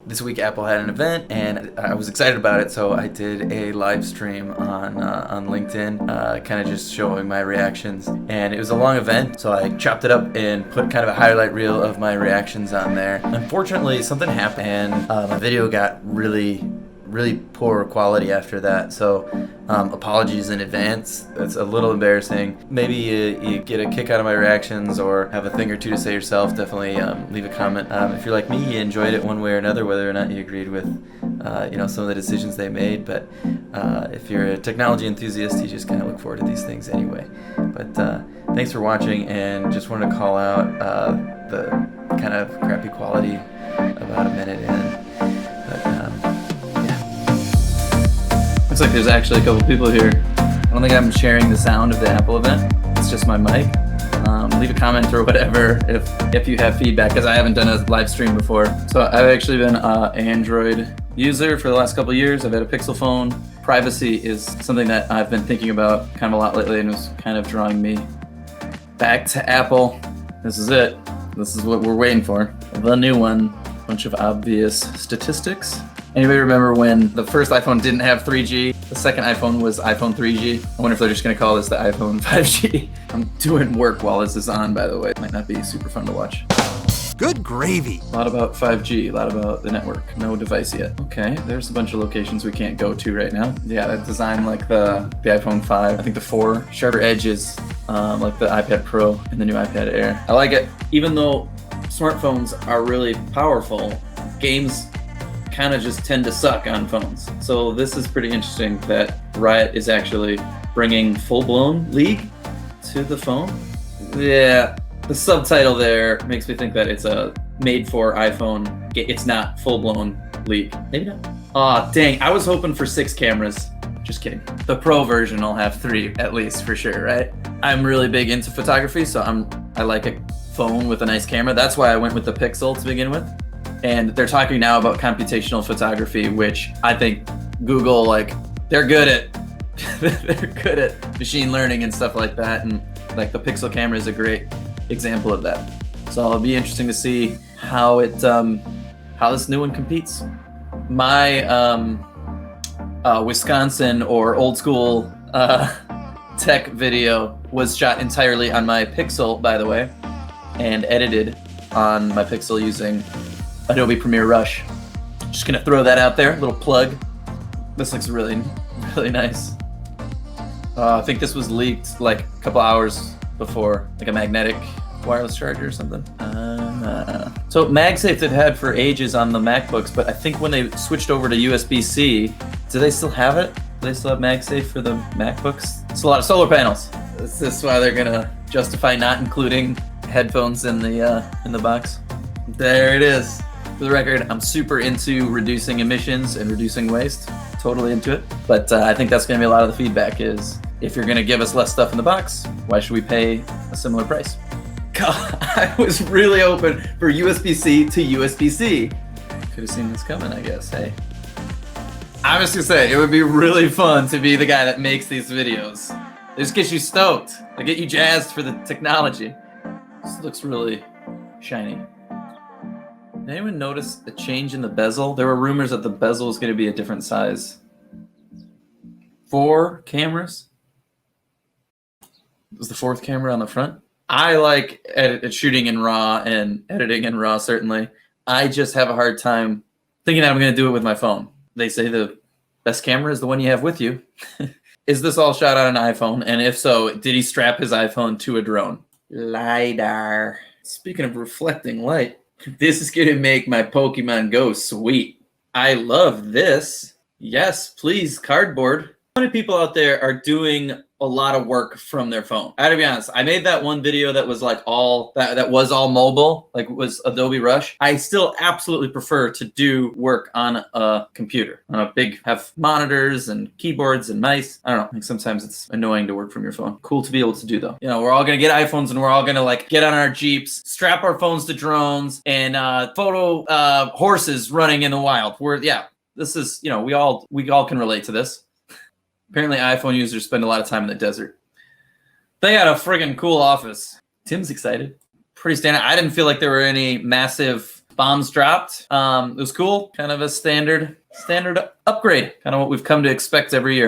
This week Apple had an event and I was excited about it, so I did a live stream on LinkedIn, kind of just showing my reactions. And it was a long event, so I chopped it up and put kind of a highlight reel of my reactions on there. Unfortunately, something happened and my video got really poor quality after that, so apologies in advance. That's a little embarrassing. Maybe you get a kick out of my reactions or have a thing or two to say yourself. Definitely leave a comment. If you're like me, you enjoyed it one way or another, whether or not you agreed with some of the decisions they made. But if you're a technology enthusiast, you just kind of look forward to these things anyway. But thanks for watching, and just wanted to call out the kind of crappy quality about a minute in. Looks like there's actually a couple people here. I don't think I'm sharing the sound of the Apple event. It's just my mic. Leave a comment or whatever if you have feedback, because I haven't done a live stream before. So I've actually been an Android user for the last couple of years. I've had a Pixel phone. Privacy is something that I've been thinking about kind of a lot lately, and was kind of drawing me back to Apple. This is it. This is what we're waiting for. The new one. Bunch of obvious statistics. Anybody remember when the first iPhone didn't have 3G? The second iPhone was iPhone 3G. I wonder if they're just gonna call this the iPhone 5G. I'm doing work while this is on, by the way. It might not be super fun to watch. Good gravy. A lot about 5G, a lot about the network. No device yet. Okay, there's a bunch of locations we can't go to right now. Yeah, that design like the iPhone 5. I think the 4 sharper edges, like the iPad Pro and the new iPad Air. I like it. Even though smartphones are really powerful, games kind of just tend to suck on phones. So this is pretty interesting that Riot is actually bringing full-blown League to the phone. Yeah, the subtitle there makes me think that it's a made-for iPhone. It's not full-blown League. Maybe not. Aw, dang, I was hoping for 6 cameras. Just kidding. The Pro version will have 3 at least for sure, right? I'm really big into photography, so I like a phone with a nice camera. That's why I went with the Pixel to begin with. And they're talking now about computational photography, which I think Google, like, they're good at machine learning and stuff like that. And like the Pixel camera is a great example of that. So it'll be interesting to see how how this new one competes. My Wisconsin or old school tech video was shot entirely on my Pixel, by the way, and edited on my Pixel using Adobe Premiere Rush. Just gonna throw that out there, little plug. This looks really nice. I think this was leaked like a couple hours before, like a magnetic wireless charger or something. So MagSafe they've had for ages on the MacBooks, but I think when they switched over to USB-C, do they still have it? Do they still have MagSafe for the MacBooks? It's a lot of solar panels. Is this why they're gonna justify not including headphones in the box? There it is. For the record, I'm super into reducing emissions and reducing waste. Totally into it. But I think that's going to be a lot of the feedback is, if you're going to give us less stuff in the box, why should we pay a similar price? God, I was really hoping for USB-C to USB-C. Could have seen this coming, I guess. Hey. I was going to say, it would be really fun to be the guy that makes these videos. It just gets you stoked. They get you jazzed for the technology. This looks really shiny. Did anyone notice a change in the bezel? There were rumors that the bezel was going to be a different size. 4 cameras? Was the 4th camera on the front? I like shooting in RAW and editing in RAW, certainly. I just have a hard time thinking that I'm going to do it with my phone. They say the best camera is the one you have with you. Is this all shot on an iPhone? And if so, did he strap his iPhone to a drone? LiDAR. Speaking of reflecting light, this is going to make my Pokemon Go sweet. I love this. Yes, please, cardboard. How many people out there are doing a lot of work from their phone? I gotta be honest, I made that one video that was like that was all mobile, like it was Adobe Rush. I still absolutely prefer to do work on a computer, on a big, have monitors and keyboards and mice. I don't know, I think sometimes it's annoying to work from your phone. Cool to be able to do though. You know, we're all gonna get iPhones and we're all gonna like get on our Jeeps, strap our phones to drones and photo horses running in the wild. This is, you know, we all can relate to this. Apparently iPhone users spend a lot of time in the desert. They got a friggin' cool office. Tim's excited. Pretty standard. I didn't feel like there were any massive bombs dropped. It was cool. Kind of a standard upgrade. Kind of what we've come to expect every year.